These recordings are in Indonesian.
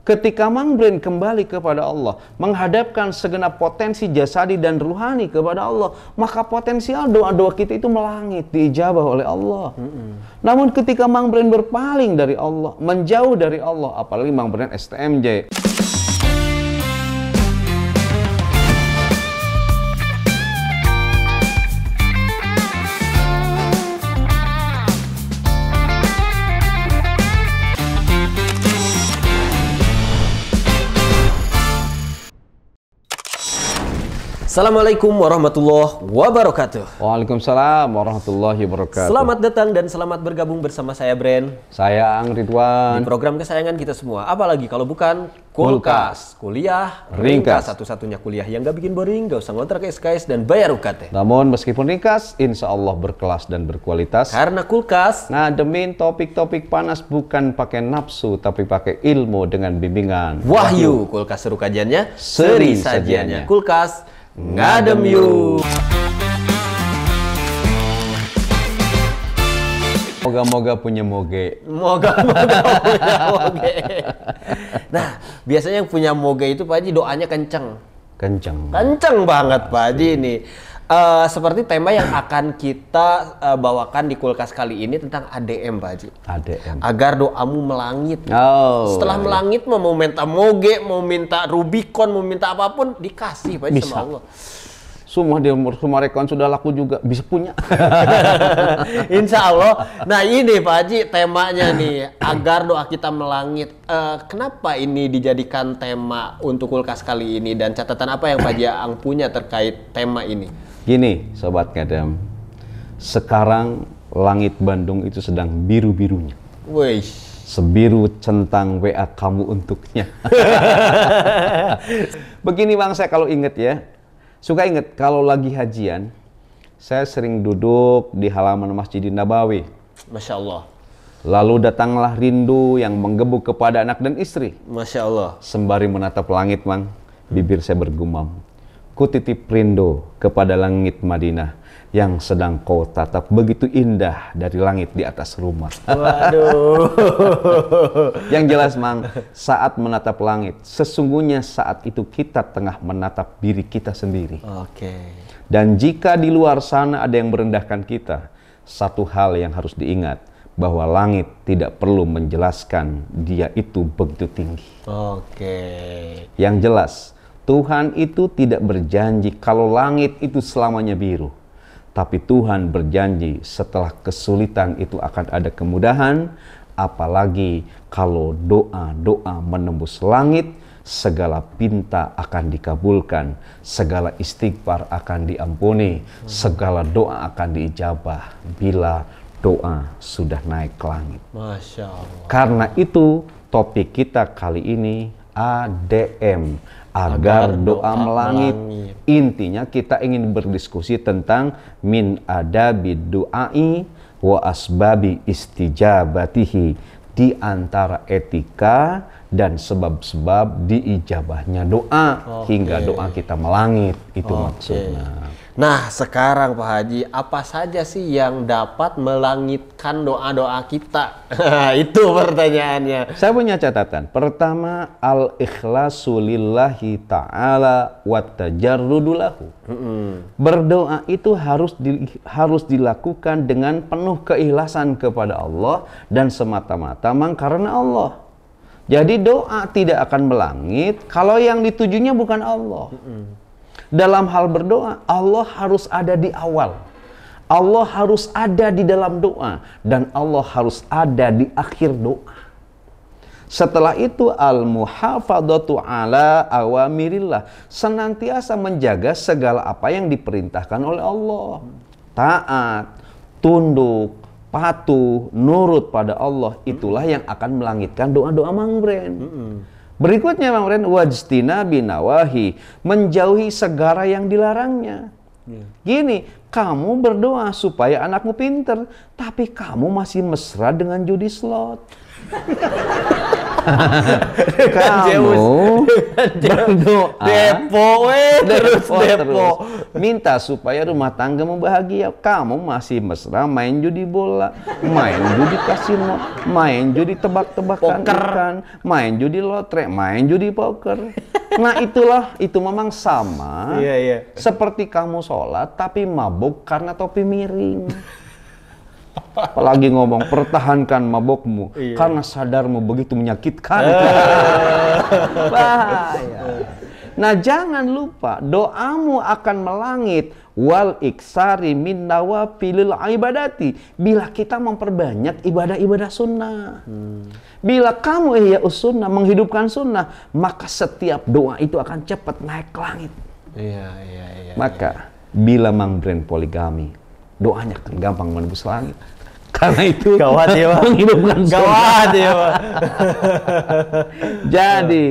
Ketika Mang Bren kembali kepada Allah, menghadapkan segenap potensi jasadi dan ruhani kepada Allah, maka potensial doa-doa kita itu melangit, diijabah oleh Allah. Namun ketika Mang Bren berpaling dari Allah, menjauh dari Allah, apalagi Mang Bren STMJ. Assalamualaikum warahmatullahi wabarakatuh. Waalaikumsalam warahmatullahi wabarakatuh. Selamat datang dan selamat bergabung bersama saya Bren. Saya Ang Ridwan. Di program kesayangan kita semua. Apalagi kalau bukan Kulkas. Kuliah ringkas. Satu-satunya kuliah yang gak bikin boring, gak usah ngontrak SKS dan bayar UKT. Namun meskipun ringkas, insya Allah berkelas dan berkualitas. Karena Kulkas ngademin topik-topik panas bukan pakai nafsu, tapi pakai ilmu dengan bimbingan Wahyu. Kulkas seru kajiannya, seri sajiannya. Kulkas ngadem yuk. Moga-moga punya moge. Moga-moga punya moge. Nah, biasanya yang punya moge itu Pak Haji doanya kenceng. Kenceng banget Pak Haji ini. Seperti tema yang akan kita bawakan di Kulkas kali ini tentang ADM Pak Haji. ADM. Agar doamu melangit. Oh. Setelah melangit mau minta moge, mau minta Rubicon, mau minta apapun dikasih Pak Haji sama Allah. Semua rekon sudah laku juga, bisa punya. Insya Allah. Nah ini Pak Haji temanya nih, agar doa kita melangit. Kenapa ini dijadikan tema untuk Kulkas kali ini dan catatan apa yang Pak Haji Ang punya terkait tema ini? Gini Sobat Ngadem, sekarang langit Bandung itu sedang biru-birunya. Wih. Sebiru centang WA kamu untuknya. Begini Bang, saya kalau inget ya, suka inget kalau lagi hajian, saya sering duduk di halaman Masjidin Nabawi. Masya Allah. Lalu datanglah rindu yang menggebu kepada anak dan istri. Masya Allah. Sembari menatap langit, Mang, bibir saya bergumam. Ku titip rindu kepada langit Madinah yang sedang kau tatap begitu indah dari langit di atas rumah. Waduh. Yang jelas, Mang, saat menatap langit, sesungguhnya saat itu kita tengah menatap diri kita sendiri. Oke. Dan jika di luar sana ada yang merendahkan kita, satu hal yang harus diingat, bahwa langit tidak perlu menjelaskan dia itu begitu tinggi. Oke. Yang jelas, Tuhan itu tidak berjanji kalau langit itu selamanya biru. Tapi Tuhan berjanji setelah kesulitan itu akan ada kemudahan, apalagi kalau doa-doa menembus langit, segala pinta akan dikabulkan, segala istighfar akan diampuni, segala doa akan diijabah bila doa sudah naik ke langit. Masya Allah. Karena itu topik kita kali ini ADM, agar doa melangit. Intinya kita ingin berdiskusi tentang min adabi du'ai wa asbabi istijabatihi, di antara etika dan sebab-sebab diijabahnya doa hingga doa kita melangit. Itu maksudnya. Nah sekarang Pak Haji, apa saja sih yang dapat melangitkan doa-doa kita? Itu pertanyaannya. Saya punya catatan. Pertama, al-ikhlasu lillahi ta'ala wa tajarrudu lahu. Berdoa itu harus dilakukan dengan penuh keikhlasan kepada Allah dan semata-mata karena Allah. Jadi doa tidak akan melangit kalau yang ditujunya bukan Allah. Dalam hal berdoa, Allah harus ada di awal. Allah harus ada di dalam doa. Dan Allah harus ada di akhir doa. Setelah itu, al-muhafadatu ala awamirillah. Senantiasa menjaga segala apa yang diperintahkan oleh Allah. Taat, tunduk, patuh, nurut pada Allah. Itulah yang akan melangitkan doa-doa Mang Bren. Berikutnya Mang Bren, wajtina binawahi, menjauhi segala yang dilarangnya. Gini, kamu berdoa supaya anakmu pinter, tapi kamu masih mesra dengan judi slot. Kamu berdoa depo depo. Minta supaya rumah tanggamu bahagia. Kamu masih mesra main judi bola, main judi kasino, main judi tebak-tebakan ikan, main judi lotre, main judi poker. Nah itu memang sama seperti kamu sholat tapi mabuk karena topi miring. Apalagi ngomong pertahankan mabokmu karena sadarmu begitu menyakitkan. Bahaya. Nah jangan lupa doamu akan melangit wal iksari min nawafilil ibadati bila kita memperbanyak ibadah-ibadah sunnah. Bila kamu ihya sunnah menghidupkan sunnah, maka setiap doa itu akan cepat naik ke langit. Maka bila Mang Bren poligami, doanya akan gampang menembus langit. Karena itu gawat ya, Pak. Menghidupkan Gawat ya, Pak. Jadi,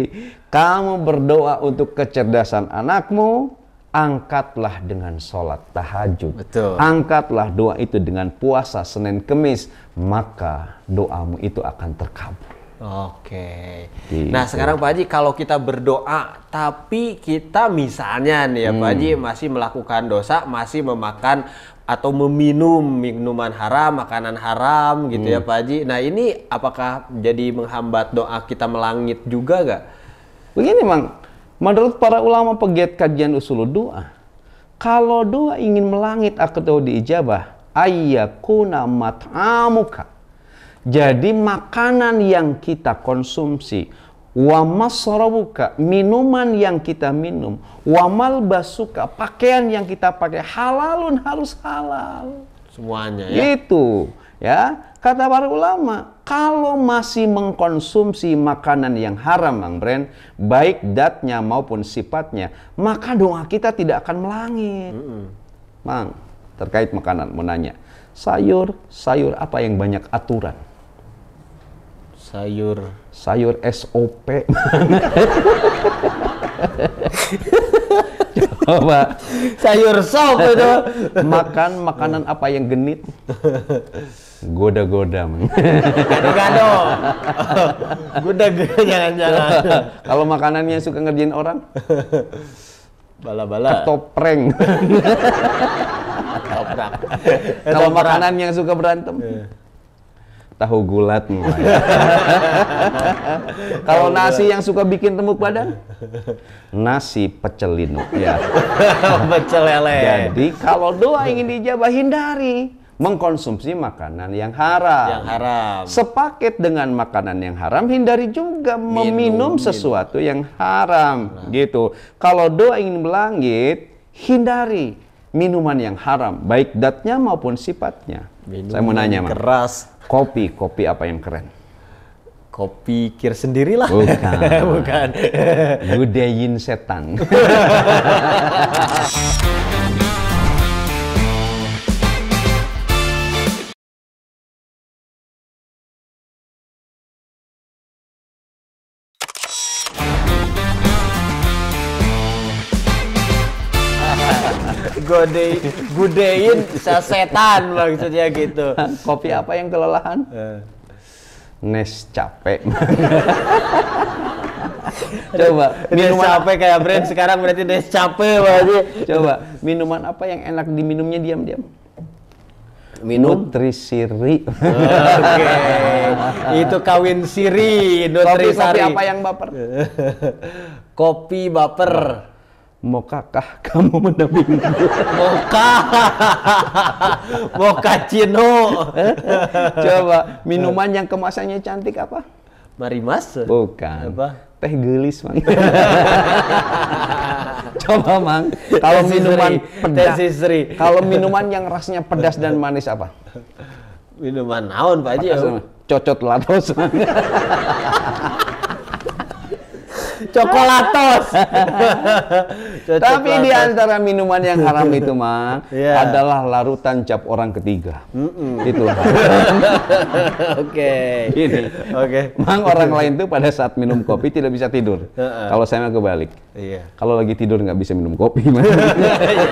kamu berdoa untuk kecerdasan anakmu, angkatlah dengan sholat tahajud. Betul. Angkatlah doa itu dengan puasa Senin Kemis, maka doamu itu akan terkabul. Oke. Gitu. Nah sekarang Pak Haji, kalau kita berdoa tapi kita misalnya nih ya Pak Haji masih melakukan dosa, masih memakan atau meminum minuman haram, makanan haram gitu ya Pak Haji. Nah ini apakah jadi menghambat doa kita melangit juga gak? Begini Mang, menurut para ulama pegiat kajian usul doa, kalau doa ingin melangit atau diijabah, ayyakuna mat'amuka. Jadi makanan yang kita konsumsi, wa masrabuka, minuman yang kita minum, wa malbasuka, pakaian yang kita pakai, halalun harus halal. Semuanya ya. Itu ya, kata para ulama, kalau masih mengkonsumsi makanan yang haram Mang Bren, baik datnya maupun sifatnya, maka doa kita tidak akan melangit. Mang, terkait makanan mau nanya, sayur apa yang banyak aturan? Sayur SOP. Coba. Sayur sop itu. Makan makanan apa yang genit? Goda-goda. Gado-gado. Goda-goda jangan-jangan. Kalau makanannya suka ngerjain orang? Bala-bala. Ketoprak. Kalau makanan yang suka berantem? Tahu gulat. Kalau nasi yang suka bikin temuk badan? Nasi pecel linu ya. Pecel lele. Jadi kalau doa ingin dijabah, hindari mengkonsumsi makanan yang haram. Sepaket dengan makanan yang haram, hindari juga meminum sesuatu yang haram. Gitu. Kalau doa ingin melangit, hindari minuman yang haram, baik datnya maupun sifatnya. Saya mau nanya, Mas. Keras. Kopi apa yang keren? Kopi kir sendirilah. Bukan. Bukan. Gudein setan. Gudein setan maksudnya gitu. Kopi apa yang kelelahan? Nescafe. Coba minuman capek kayak brand sekarang berarti Nescafe berarti. Coba minuman apa yang enak diminumnya diam-diam? Nutrisiri. Oke. Itu kawin siri, Nutrisari. Kopi apa yang baper? Kopi baper. Maukah kamu mendampingiku? Mochaccino. Coba minuman yang kemasannya cantik apa? Marimas? Bukan. Apa? Teh gelis, Mang. Coba, Mang. Kalau minuman pedas. Kalau minuman yang rasanya pedas dan manis apa? Minuman naon, Pak Haji? Cocot latos. Coklatos. Tapi di antara minuman yang haram itu, Mang, adalah larutan cap orang ketiga. Itu. Oke. Ini. Oke. Mang, orang lain tuh pada saat minum kopi tidak bisa tidur. Kalau saya mah kebalik. Iya. Kalau lagi tidur nggak bisa minum kopi.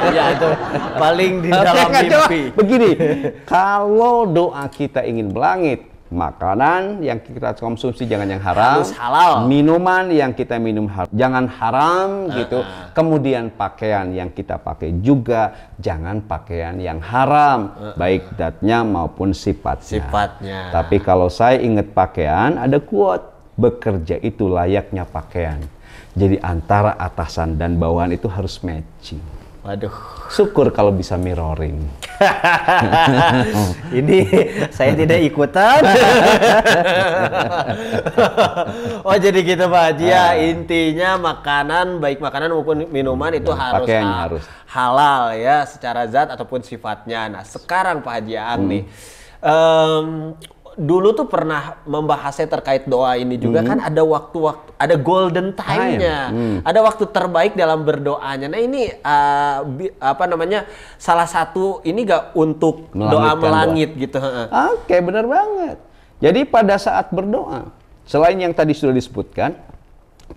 Ya itu paling di dalam mimpi. Begini, kalau doa kita ingin melangit, makanan yang kita konsumsi jangan yang haram, harus halal. Minuman yang kita minum jangan haram gitu. Kemudian pakaian yang kita pakai juga jangan pakaian yang haram, baik zatnya maupun sifatnya. Tapi kalau saya ingat pakaian, ada quote, bekerja itu layaknya pakaian. Jadi antara atasan dan bawahan itu harus matching. Waduh. Syukur kalau bisa mirroring. Ini saya tidak ikutan. Oh jadi gitu Pak Haji ya, intinya makanan, baik makanan maupun minuman itu harus halal ya, secara zat ataupun sifatnya. Nah sekarang Pak Haji Aang nih, dulu tuh pernah membahasnya terkait doa ini juga kan, ada waktu-waktu, ada golden time-nya, ada waktu terbaik dalam berdoanya. Nah ini apa namanya, salah satu ini gak untuk doa melangit gitu. Oke, benar banget. Jadi pada saat berdoa, selain yang tadi sudah disebutkan,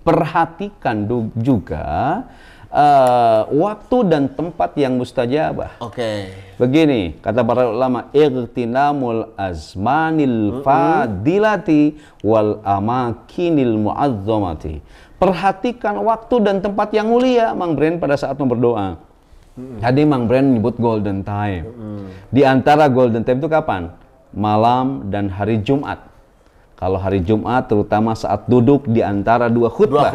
perhatikan juga waktu dan tempat yang mustajabah. Begini kata para ulama, igtinamul azmanil fadilati wal amakinil muazzamati. Perhatikan waktu dan tempat yang mulia, Mang Bren, pada saat berdoa. Tadi Mang Bren menyebut golden time. Di antara golden time itu kapan? Malam dan hari Jumat. Kalau hari Jumat terutama saat duduk di antara dua khutbah.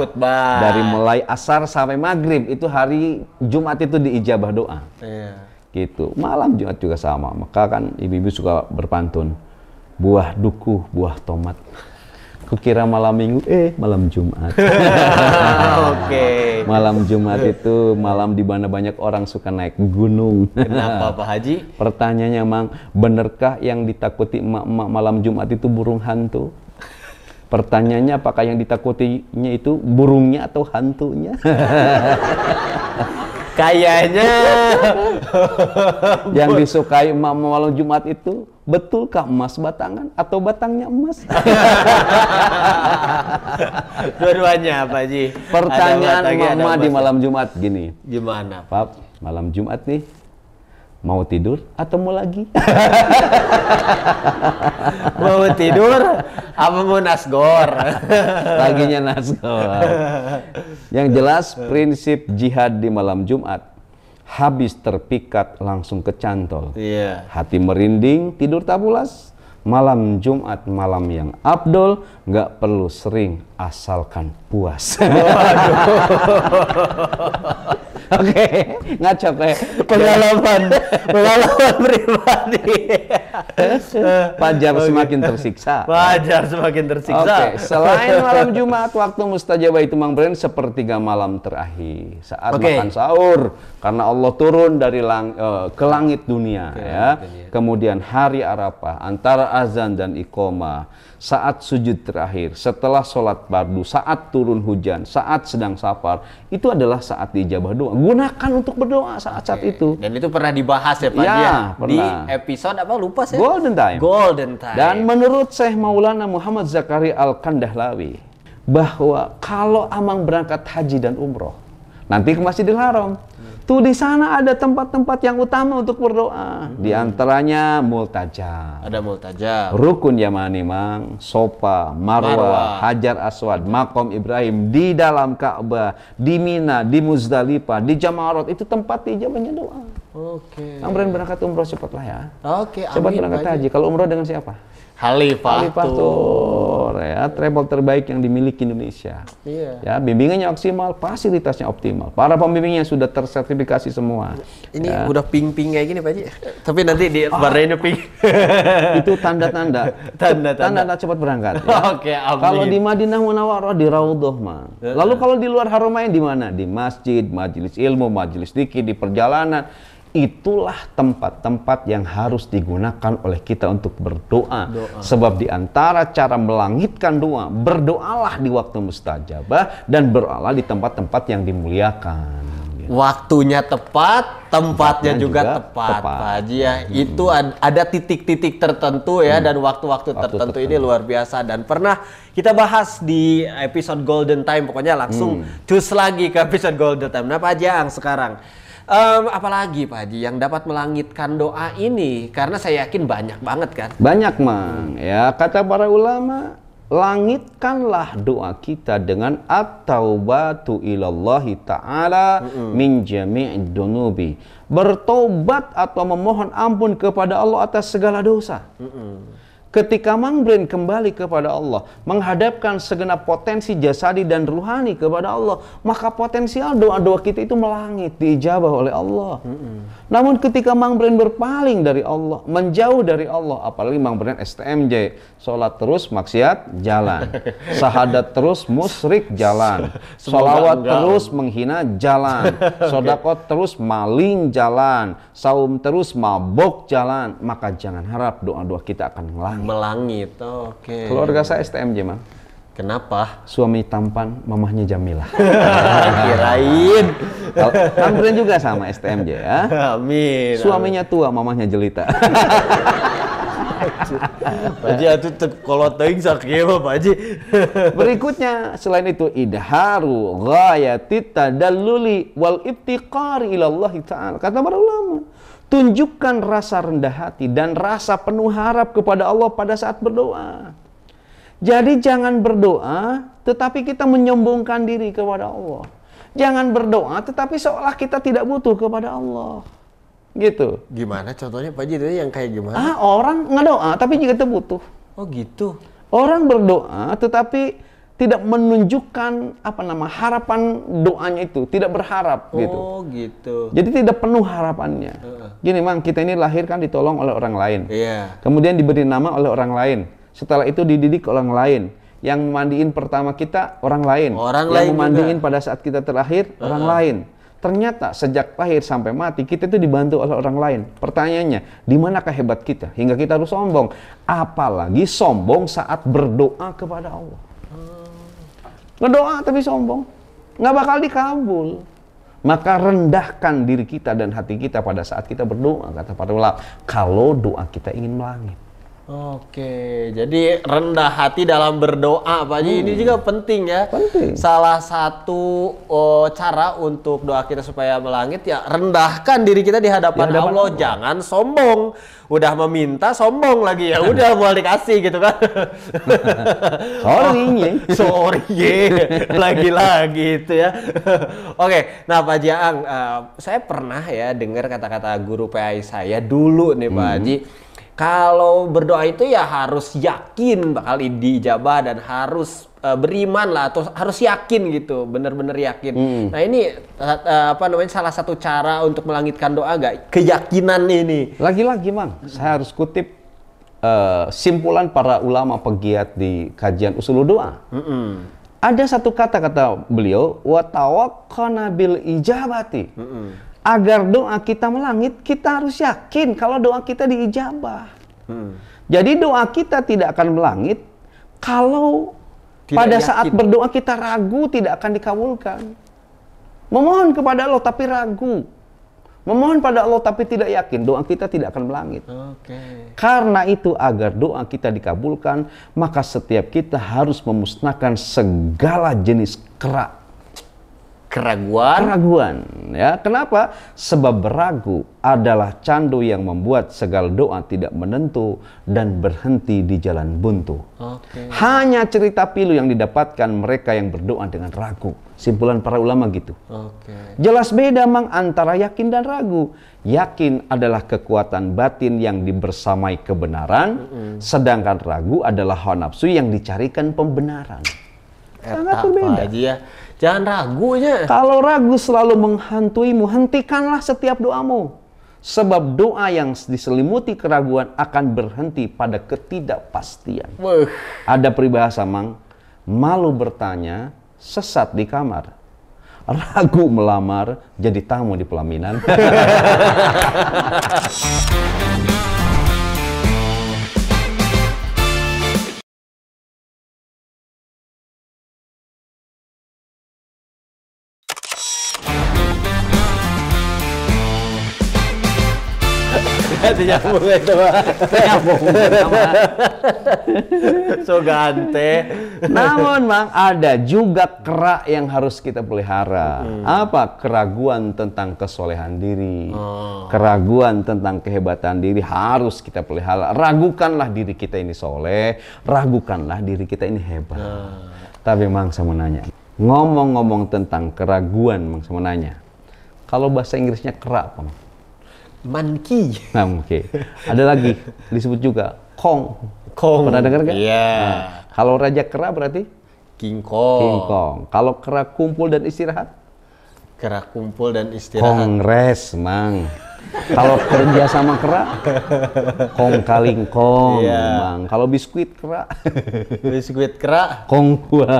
Dari mulai asar sampai maghrib, itu hari Jumat itu diijabah doa. Gitu. Malam Jumat juga sama. Maka kan ibu-ibu suka berpantun, buah duku, buah tomat. Kukira malam minggu, malam Jumat. Malam Jumat itu malam di mana banyak orang suka naik gunung. Kenapa Pak Haji? Pertanyaannya, Mang, benerkah yang ditakuti emak-emak malam Jumat itu burung hantu? Pertanyaannya, apakah yang ditakutinya itu burungnya atau hantunya? Kayaknya yang disukai emak malam Jumat itu, betulkah emas batangan atau batangnya emas? Dua-duanya Pak Haji. Pertanyaan mama di malam Jumat gini. Gimana? Pap, malam Jumat nih, mau tidur atau mau lagi? Mau tidur apa mau nasgor? Laginya nasgor. Yang jelas prinsip jihad di malam Jumat, habis terpikat langsung kecantol. Hati merinding, tidur tak pulas. Malam Jumat malam yang afdol, nggak perlu sering asalkan puas. Oke, ngaco kayak pengalaman pribadi. Fajar semakin tersiksa. Fajar semakin tersiksa. Oke, selain malam Jumat, waktu mustajabah itu Mang Bren sepertiga malam terakhir saat makan sahur, karena Allah turun dari ke langit dunia, ya. Kemudian hari Arafah, antara azan dan iqomah, saat sujud terakhir, setelah sholat fardu, saat turun hujan, saat sedang safar, itu adalah saat diijabah doa. Gunakan untuk berdoa saat-saat itu. Dan itu pernah dibahas ya Pak ya, di episode apa, lupa saya? Golden Time. Golden Time. Dan menurut Syekh Maulana Muhammad Zakaria Al-Kandahlawi, bahwa kalau Amang berangkat haji dan umroh, nanti ke Masjidil Haram, tuh di sana ada tempat-tempat yang utama untuk berdoa. Di antaranya multajam. Ada multajam. Rukun Yamani, Mang, Sofa, Marwah, Hajar Aswad, Maqam Ibrahim, di dalam Ka'bah, di Mina, di Muzdalifah, di Jamarat, itu tempat ijabahnya doa. Mang Bren berangkat umroh cepatlah ya. Cepat berangkat haji. Kalau umroh dengan siapa? Khalifatur, ya, travel terbaik yang dimiliki Indonesia. Ya, bimbingannya maksimal, fasilitasnya optimal. Para pembimbingnya sudah tersertifikasi semua. Ini udah pink-pink kayak gini Pak Haji. Tapi nanti di warnanya pink. Itu tanda-tanda cepat berangkat. Ya. Kalau di Madinah Munawwarah di Raudhah, Mang. Lalu kalau di luar Haramain di mana? Di masjid, majelis ilmu, majelis dzikir, di perjalanan. Itulah tempat-tempat yang harus digunakan oleh kita untuk berdoa. Sebab di antara cara melangitkan doa, berdoalah di waktu mustajabah dan berdoalah di tempat-tempat yang dimuliakan. Waktunya tepat, tempatnya juga tepat. Pak Haji ya. Itu ada titik-titik tertentu ya, dan waktu-waktu tertentu ini luar biasa. Dan pernah kita bahas di episode Golden Time, pokoknya langsung cus lagi ke episode Golden Time. Nah Pak Haji Aang sekarang, Apalagi Pak Haji yang dapat melangitkan doa ini? Karena saya yakin banyak banget kan. Banyak Mang. Ya, kata para ulama, langitkanlah doa kita dengan at-taubatu ilallahi ta'ala min jami'id dunubi. Bertobat atau memohon ampun kepada Allah atas segala dosa. Ketika Mang Bren kembali kepada Allah, menghadapkan segenap potensi jasadi dan ruhani kepada Allah, maka potensial doa-doa kita itu melangit, diijabah oleh Allah. Namun ketika Mang Bren berpaling dari Allah, menjauh dari Allah, apalagi Mang Bren STMJ, sholat terus maksiat jalan, sahadat terus musyrik jalan, sholawat terus menghina jalan, sodakot terus maling jalan, saum terus mabok jalan, maka jangan harap doa-doa kita akan melangit. Oke. Keluarga saya STMJ, Mang. Kenapa? Suami tampan, mamahnya Jamilah. Kirain. Mang Bren juga sama STMJ ya. Amin. Suaminya tua, mamahnya jelita. Pak Haji atuh kalau teuing sakieu Pak Haji. Berikutnya selain itu idharu ghayatit tadalluli wal iftiqari ila Allah Ta'ala. Kata para ulama, tunjukkan rasa rendah hati dan rasa penuh harap kepada Allah pada saat berdoa. Jadi jangan berdoa tetapi kita menyombongkan diri kepada Allah. Jangan berdoa tetapi seolah kita tidak butuh kepada Allah. Gitu. Gimana contohnya Pak Haji itu yang kayak gimana? Orang ngedoa tapi juga kita butuh. Oh gitu. Orang berdoa tetapi tidak menunjukkan harapan doanya itu, tidak berharap gitu. Oh gitu. Jadi tidak penuh harapannya. Gini Mang, kita ini lahir kan ditolong oleh orang lain. Iya. Kemudian diberi nama oleh orang lain. Setelah itu dididik orang lain. Yang memandiin pertama kita orang lain. Yang memandiin pada saat kita terlahir orang lain. Ternyata sejak lahir sampai mati kita itu dibantu oleh orang lain. Pertanyaannya, di manakah hebat kita hingga kita harus sombong? Apalagi sombong saat berdoa kepada Allah. Ngedoa tapi sombong, nggak bakal dikabul. Maka rendahkan diri kita dan hati kita pada saat kita berdoa, kata para ulama, kalau doa kita ingin melangit. Oke, jadi rendah hati dalam berdoa, Pak Haji. Ini juga penting ya. Penting. Salah satu cara untuk doa kita supaya melangit ya rendahkan diri kita di hadapan Allah. Jangan sombong. Udah meminta sombong lagi ya. Udah mau dikasih gitu kan. Sorry. Lagi-lagi itu ya. Oke, nah Pak Haji Aang, saya pernah ya dengar kata-kata guru PAI saya dulu nih Pak Haji. Kalau berdoa itu ya harus yakin bakal diijabah dan harus beriman lah atau harus yakin gitu, benar-benar yakin. Nah ini salah satu cara untuk melangitkan doa gak? Keyakinan ini. Lagi-lagi Mang, saya harus kutip simpulan para ulama pegiat di kajian usul doa. Ada satu kata beliau, wa tawakkana bil ijabati. Agar doa kita melangit, kita harus yakin kalau doa kita diijabah. Jadi doa kita tidak akan melangit kalau pada saat berdoa kita ragu tidak akan dikabulkan. Memohon kepada Allah tapi ragu. Memohon pada Allah tapi tidak yakin, doa kita tidak akan melangit. Karena itu agar doa kita dikabulkan, maka setiap kita harus memusnahkan segala jenis keraguan, ya. Kenapa? Sebab beragu adalah candu yang membuat segala doa tidak menentu dan berhenti di jalan buntu. Hanya cerita pilu yang didapatkan mereka yang berdoa dengan ragu. Simpulan para ulama gitu. Jelas beda Mang antara yakin dan ragu. Yakin adalah kekuatan batin yang dibersamai kebenaran, sedangkan ragu adalah hawa nafsu yang dicarikan pembenaran. Sangat berbeda. Jangan ragunya. Kalau ragu selalu menghantuimu, hentikanlah setiap doamu. Sebab doa yang diselimuti keraguan akan berhenti pada ketidakpastian. Ada peribahasa Mang, malu bertanya, sesat di kamar. Ragu melamar, jadi tamu di pelaminan. nyambung itu. So gante. Namun Mang, ada juga kera yang harus kita pelihara. Apa? Keraguan tentang kesolehan diri. Keraguan tentang kehebatan diri harus kita pelihara. Ragukanlah diri kita ini soleh, ragukanlah diri kita ini hebat. Tapi Mang, saya mau nanya, ngomong-ngomong tentang keraguan, Mang, saya mau nanya, kalau bahasa Inggrisnya kera apa, Mang? Monkey. Nah, oke. Ada lagi disebut juga Kong. Kong. Pernah dengar nggak? Iya. Nah, kalau raja kera berarti King Kong. King Kong. Kalau kera kumpul dan istirahat? Kera kumpul dan istirahat. Kongres, Mang. Kalau kerja sama kera, Kong kaling Kong, Mang. Kalau biskuit kera, Biskuit kera. Kong kuah.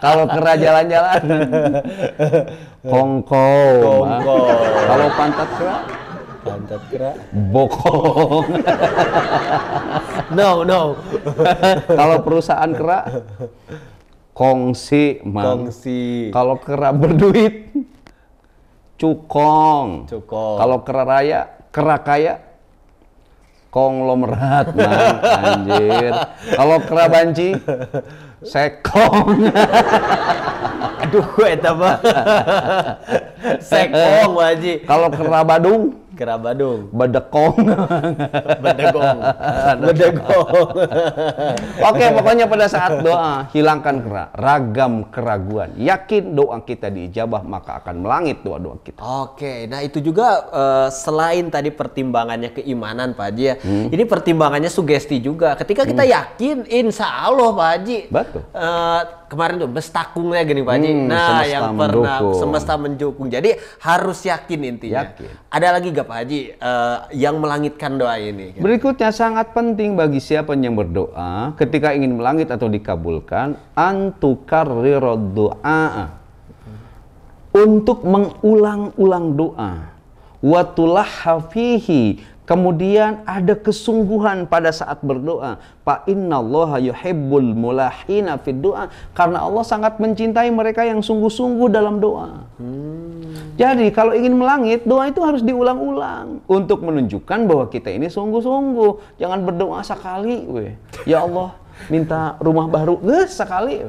Kalau kera jalan-jalan, Kongko, Mang. Kalau pantat kera, Pantat kera. bokong. No. Kalau perusahaan kera, kongsi, Mang. Kongsi. Kalau kera berduit, cukong. Kalau kera kaya, konglomerat, Mang. Anjir. Kalau kera banci, sekong. Aduh, eta mah. Sekong Haji. Kalau kera badung, Kera Badung. bedekong. Bedegong. Oke, pokoknya pada saat doa, hilangkan ragam keraguan. Yakin doa kita diijabah, maka akan melangit doa-doa kita. Oke, nah itu juga selain tadi pertimbangannya keimanan Pak Haji ya, ini pertimbangannya sugesti juga. Ketika kita yakin, insya Allah Pak Haji. Betul. Kemarin tuh bestakungnya gini Pak Haji. Nah, yang pernah semesta mendukung. Jadi harus yakin intinya. Yakin. Ada lagi gak Pak Haji yang melangitkan doa ini? Berikutnya sangat penting bagi siapa yang berdoa ketika ingin melangit atau dikabulkan, antukarrirad doa, untuk mengulang-ulang doa, watulahha fihi, kemudian ada kesungguhan pada saat berdoa. Fa innallaha yuhibbul mulahina fid doa, karena Allah sangat mencintai mereka yang sungguh-sungguh dalam doa. Jadi kalau ingin melangit, doa itu harus diulang-ulang untuk menunjukkan bahwa kita ini sungguh-sungguh. Jangan berdoa sekali, weh. Ya Allah, minta rumah baru, sekali.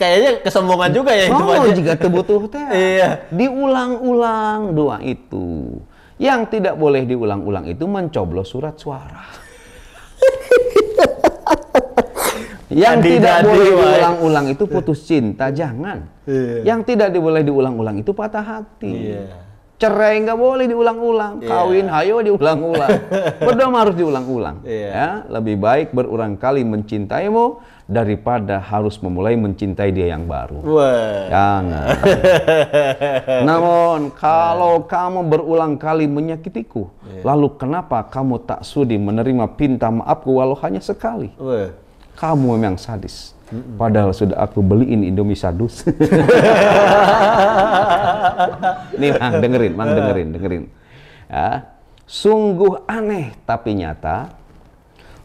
Kayaknya kesombongan juga ya itu Oh, jika tebutuh teh. Iya. Diulang-ulang doa itu. Yang tidak boleh diulang-ulang itu mencoblos surat suara. Yang tidak boleh diulang-ulang itu putus cinta, jangan. Yang tidak boleh diulang-ulang itu patah hati. Cerai nggak boleh diulang-ulang, kawin hayo diulang-ulang. Berdoa harus diulang-ulang. Ya, lebih baik berulang kali mencintaimu daripada harus memulai mencintai dia yang baru. Jangan. Namun kalau kamu berulang kali menyakitiku, lalu kenapa kamu tak sudi menerima pinta maafku walau hanya sekali? Kamu memang sadis. Padahal sudah aku beliin Indomie sadus. Nih, Mang, dengerin. Ya. Sungguh aneh tapi nyata.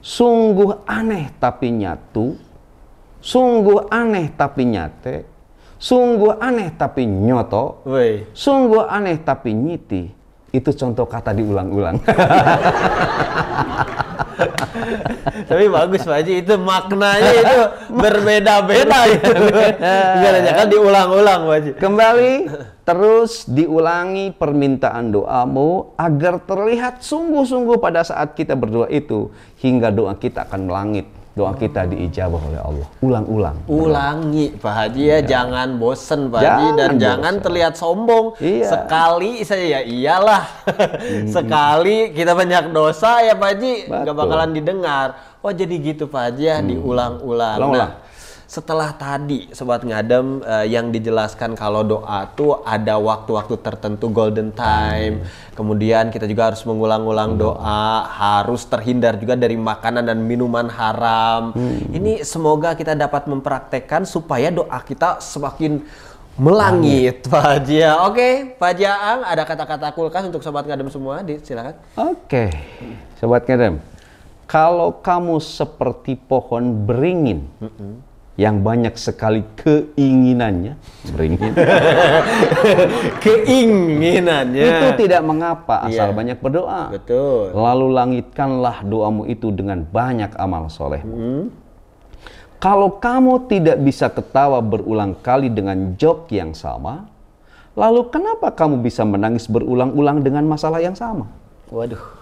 Sungguh aneh tapi nyatu. Sungguh aneh tapi nyate. Sungguh aneh tapi nyoto. Sungguh aneh tapi nyiti. Itu contoh kata diulang-ulang. Tapi bagus Pak Haji, itu maknanya itu berbeda-beda itu. Kan diulang-ulang Pak Haji. Kembali terus diulangi permintaan doamu agar terlihat sungguh-sungguh pada saat kita berdoa itu, hingga doa kita akan melangit. Doa kita diijabah oleh Allah. Ulang-ulang. Ulangi Pak Haji ya, jangan bosen Pak Haji, dan jangan terlihat sombong. Sekali saya ya iyalah. Sekali kita banyak dosa ya Pak Haji, nggak bakalan didengar. Oh jadi gitu Pak Haji ya, diulang-ulang. Nah, setelah tadi Sobat Ngadem yang dijelaskan kalau doa tuh ada waktu-waktu tertentu, golden time. Kemudian kita juga harus mengulang-ulang doa, harus terhindar juga dari makanan dan minuman haram. Ini semoga kita dapat mempraktekkan supaya doa kita semakin melangit Pak Haji ya. Oke, Pak Haji Aang, ada kata-kata kulkas untuk Sobat Ngadem semua, silakan. Oke, Sobat Ngadem. Kalau kamu seperti pohon beringin yang banyak sekali keinginannya, beringin. Keinginannya. Itu tidak mengapa asal Iya. banyak berdoa. Betul. Lalu langitkanlah doamu itu dengan banyak amal solehmu. Kalau kamu tidak bisa ketawa berulang kali dengan joke yang sama, lalu kenapa kamu bisa menangis berulang-ulang dengan masalah yang sama? Waduh.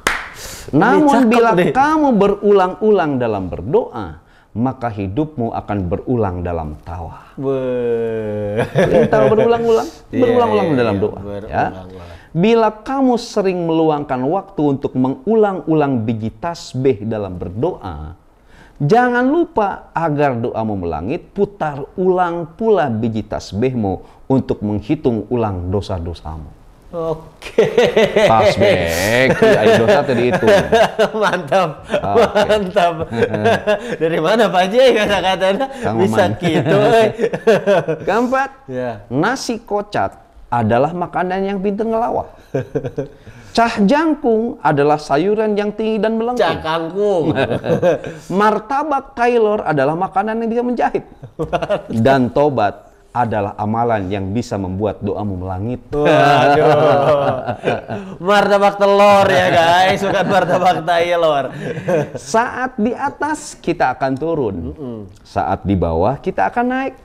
Namun cakep bila nih. kamu berulang-ulang dalam berdoa, maka hidupmu akan berulang dalam tawa. Tawa berulang-ulang, berulang-ulang Iya, dalam iya, doa. Ya. berulang-ulang. Bila kamu sering meluangkan waktu untuk mengulang-ulang biji tasbih dalam berdoa, jangan lupa agar doamu melangit, putar ulang pula biji tasbihmu untuk menghitung ulang dosa-dosamu. Oke. Tasbih, ya, dosa tadi itu. Mantap, Oke. mantap. Dari mana Pak Haji kata-katanya Kang bisa Maman. gitu? Keempat, Ya. nasi kocak adalah makanan yang pintar ngelawak. Cah jangkung adalah sayuran yang tinggi dan melengkung. Cak kangkung. Martabak Taylor adalah makanan yang bisa menjahit. Dan tobat adalah amalan yang bisa membuat doamu melangit. Waduh. Martabak telur ya guys, bukan martabak Taylor. Saat di atas kita akan turun. Saat di bawah kita akan naik.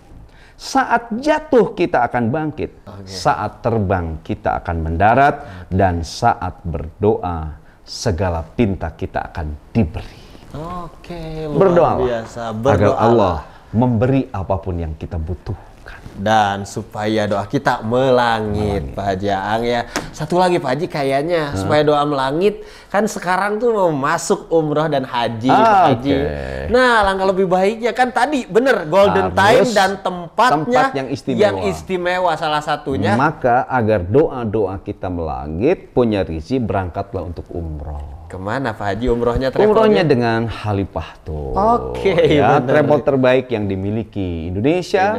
Saat jatuh kita akan bangkit. Saat terbang kita akan mendarat. Dan saat berdoa segala pinta kita akan diberi. Oke, luar Berdoalah biasa. agar Berdoalah. Allah memberi apapun yang kita butuhkan. Dan supaya doa kita melangit, Pak Haji Aang ya. Satu lagi Pak Haji kayaknya supaya doa melangit, kan sekarang tuh mau masuk umroh dan haji, Pak Haji. Nah, langkah lebih baiknya kan tadi bener golden time Harus dan tempatnya tempat yang istimewa salah satunya. Maka agar doa-doa kita melangit, punya rizki, berangkatlah untuk umroh. Kemana Pak Haji umrohnya travelnya? Umrohnya dengan Halipah tuh. Oke, ya, bener. travel terbaik yang dimiliki Indonesia.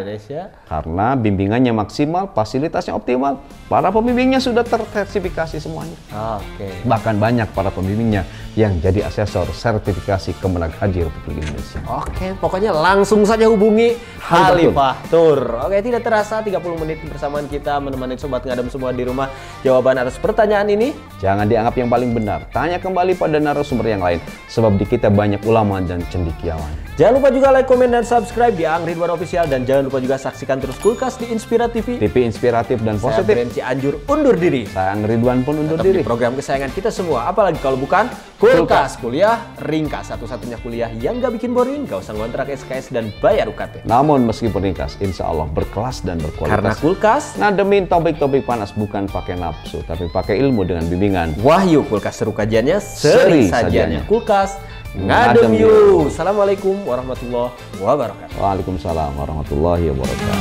Karena bimbingannya maksimal, fasilitasnya optimal. Para pembimbingnya sudah tersertifikasi semuanya. Oke. Bahkan banyak para pembimbingnya yang jadi asesor sertifikasi Kemenag Haji Republik Indonesia. Oke, pokoknya langsung saja hubungi Halipah Tour. Oke, tidak terasa 30 menit bersamaan kita menemani Sobat Ngadem semua di rumah. Jawaban atas pertanyaan ini Jangan dianggap yang paling benar. Tanya kembali pada narasumber yang lain. Sebab di kita banyak ulama dan cendekiawan. jangan lupa juga like, komen, dan subscribe di Aang Ridwan Official. Dan jangan lupa juga saksikan terus Kulkas di Inspira TV. TV inspiratif dan Saya positif. Bren Cianjur undur diri. Saya Ridwan pun undur Tetap di diri. program kesayangan kita semua. Apalagi kalau bukan Kulkas Kuliah Ringkas. Satu-satunya kuliah yang gak bikin boring. Gak usah ngontrak SKS dan bayar UKT. Namun meskipun ringkas, insya Allah berkelas dan berkualitas. Karena Kulkas Ngademin topik-topik panas bukan pakai nafsu, tapi pakai ilmu dengan bimbingan. Wahyu, Kulkas seru kajiannya, Seri seri sajiannya. sajiannya. Kulkas Ngadem Ngadem yuk. Assalamualaikum warahmatullahi wabarakatuh. Waalaikumsalam warahmatullahi wabarakatuh.